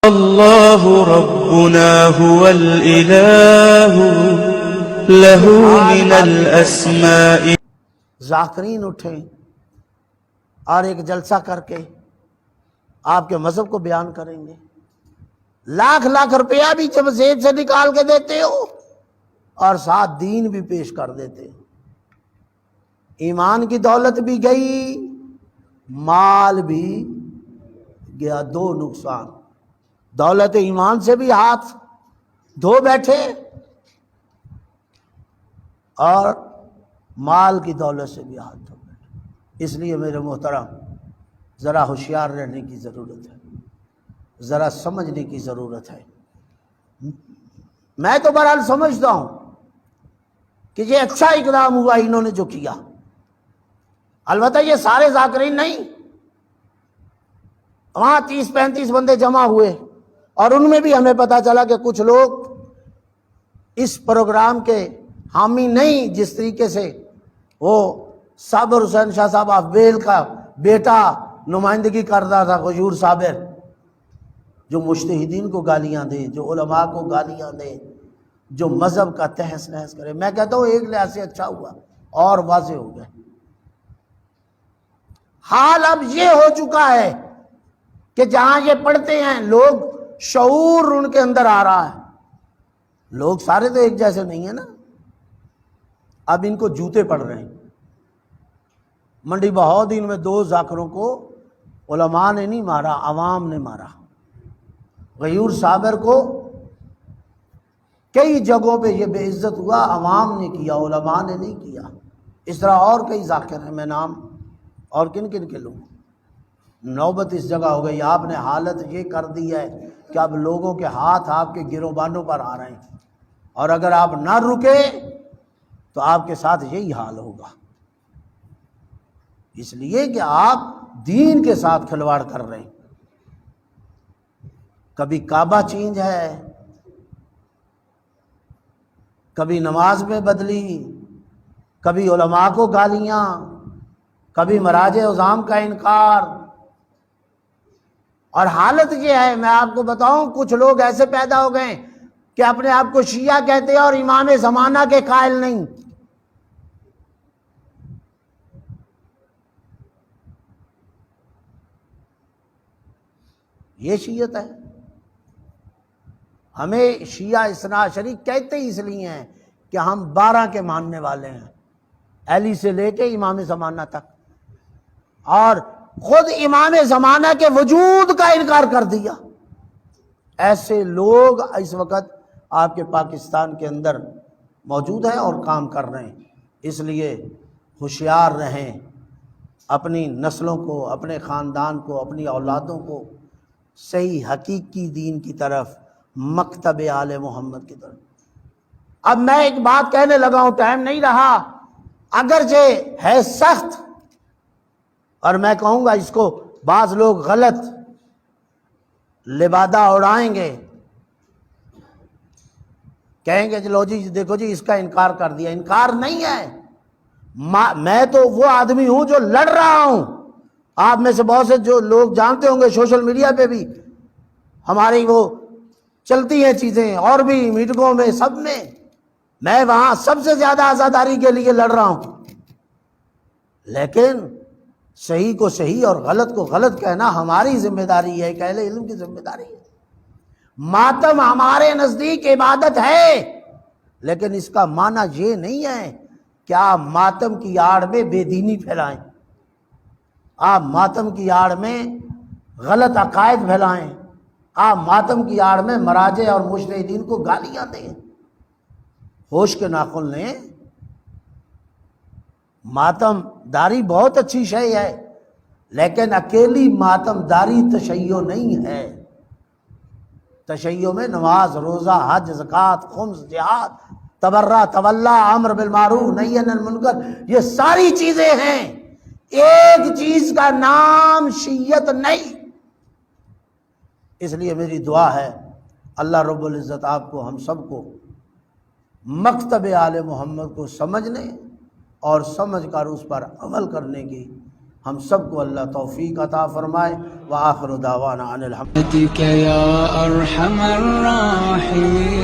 اللہ ربنا هو الإلہ لہ من الاسماء۔ ذاکرین اٹھیں اور ایک جلسہ کر کے آپ کے مذہب کو بیان کریں گے، لاکھ لاکھ روپیہ بھی جب جیب سے نکال کے دیتے ہو اور ساتھ دین بھی پیش کر دیتے ہو، ایمان کی دولت بھی گئی، مال بھی گیا، دو نقصان۔ دولت ایمان سے بھی ہاتھ دھو بیٹھے اور مال کی دولت سے بھی ہاتھ دھو بیٹھے۔ اس لیے میرے محترم ذرا ہوشیار رہنے کی ضرورت ہے، ذرا سمجھنے کی ضرورت ہے۔ میں تو بہرحال سمجھتا ہوں کہ یہ اچھا اقدام ہوا انہوں نے جو کیا، البتہ یہ سارے ذاکرین نہیں، وہاں 30-35 بندے جمع ہوئے اور ان میں بھی ہمیں پتا چلا کہ کچھ لوگ اس پروگرام کے حامی نہیں، جس طریقے سے وہ صابر حسین شاہ صاحب افبیل کا بیٹا نمائندگی کرتا تھا، غیور صابر، جو مجتہدین کو گالیاں دے، جو علماء کو گالیاں دے، جو مذہب کا تہس نہس کرے۔ میں کہتا ہوں ایک لحاظ سے اچھا ہوا اور واضح ہو گیا۔ حال اب یہ ہو چکا ہے کہ جہاں یہ پڑھتے ہیں لوگ، شعور ان کے اندر آ رہا ہے۔ لوگ سارے تو ایک جیسے نہیں ہیں نا، اب ان کو جوتے پڑ رہے ہیں۔ منڈی بہاؤدین میں 2 ذاکروں کو علماء نے نہیں مارا، عوام نے مارا۔ غیور صابر کو کئی جگہوں پہ یہ بے عزت ہوا، عوام نے کیا، علماء نے نہیں کیا۔ اس طرح اور کئی ذاکر ہیں، میں نام اور کن کن کے لوں۔ نوبت اس جگہ ہو گئی، آپ نے حالت یہ کر دی ہے کہ اب لوگوں کے ہاتھ آپ کے گروبانوں پر آ رہے ہیں، اور اگر آپ نہ رکے تو آپ کے ساتھ یہی حال ہوگا، اس لیے کہ آپ دین کے ساتھ کھلواڑ کر رہے ہیں۔ کبھی کعبہ چینج ہے، کبھی نماز میں بدلی، کبھی علماء کو گالیاں، کبھی مراجع عظام کا انکار۔ اور حالت یہ ہے، میں آپ کو بتاؤں، کچھ لوگ ایسے پیدا ہو گئے کہ اپنے آپ کو شیعہ کہتے ہیں اور امام زمانہ کے قائل نہیں۔ یہ شیعت ہے۔ ہمیں شیعہ اثنا عشری کہتے ہی اس لیے ہیں کہ ہم 12 کے ماننے والے ہیں، علی سے لے کے امام زمانہ تک، اور خود امام زمانہ کے وجود کا انکار کر دیا۔ ایسے لوگ اس وقت آپ کے پاکستان کے اندر موجود ہیں اور کام کر رہے ہیں۔ اس لیے ہوشیار رہیں، اپنی نسلوں کو، اپنے خاندان کو، اپنی اولادوں کو صحیح حقیقی دین کی طرف، مکتب آل محمد کی طرف۔ اب میں ایک بات کہنے لگا ہوں، ٹائم نہیں رہا، اگرچہ ہے سخت، اور میں کہوں گا اس کو بعض لوگ غلط لبادہ اڑائیں گے، کہیں گے چلو جی دیکھو جی اس کا انکار کر دیا۔ انکار نہیں ہے، میں تو وہ آدمی ہوں جو لڑ رہا ہوں۔ آپ میں سے بہت سے جو لوگ جانتے ہوں گے، سوشل میڈیا پہ بھی ہماری وہ چلتی ہیں چیزیں، اور بھی میٹنگوں میں، سب میں وہاں سب سے زیادہ آزاداری کے لیے لڑ رہا ہوں۔ لیکن صحیح کو صحیح اور غلط کو غلط کہنا ہماری ذمہ داری ہے، ایک اہل علم کی ذمہ داری ہے۔ ماتم ہمارے نزدیک عبادت ہے، لیکن اس کا معنی یہ نہیں ہے کہ آپ ماتم کی آڑ میں بے دینی پھیلائیں، آپ ماتم کی آڑ میں غلط عقائد پھیلائیں، آپ ماتم کی آڑ میں مراجع اور مجتہدین کو گالیاں دیں۔ ہوش کے ناخن لیں۔ ماتم داری بہت اچھی شے ہے، لیکن اکیلی ماتم داری تشیع نہیں ہے۔ تشیع میں نماز، روزہ، حج، زکوٰۃ، خمس، جہاد، تبرع، تولا، امر بالمعروف، نہی عن المنکر، یہ ساری چیزیں ہیں۔ ایک چیز کا نام شیعت نہیں۔ اس لیے میری دعا ہے اللہ رب العزت آپ کو، ہم سب کو مکتب آل محمد کو سمجھنے اور سمجھ کر اس پر عمل کرنے کی ہم سب کو اللہ توفیق عطا فرمائے. وآخر دعوانا ان الحمد برحمتك يا أرحم الراحمين.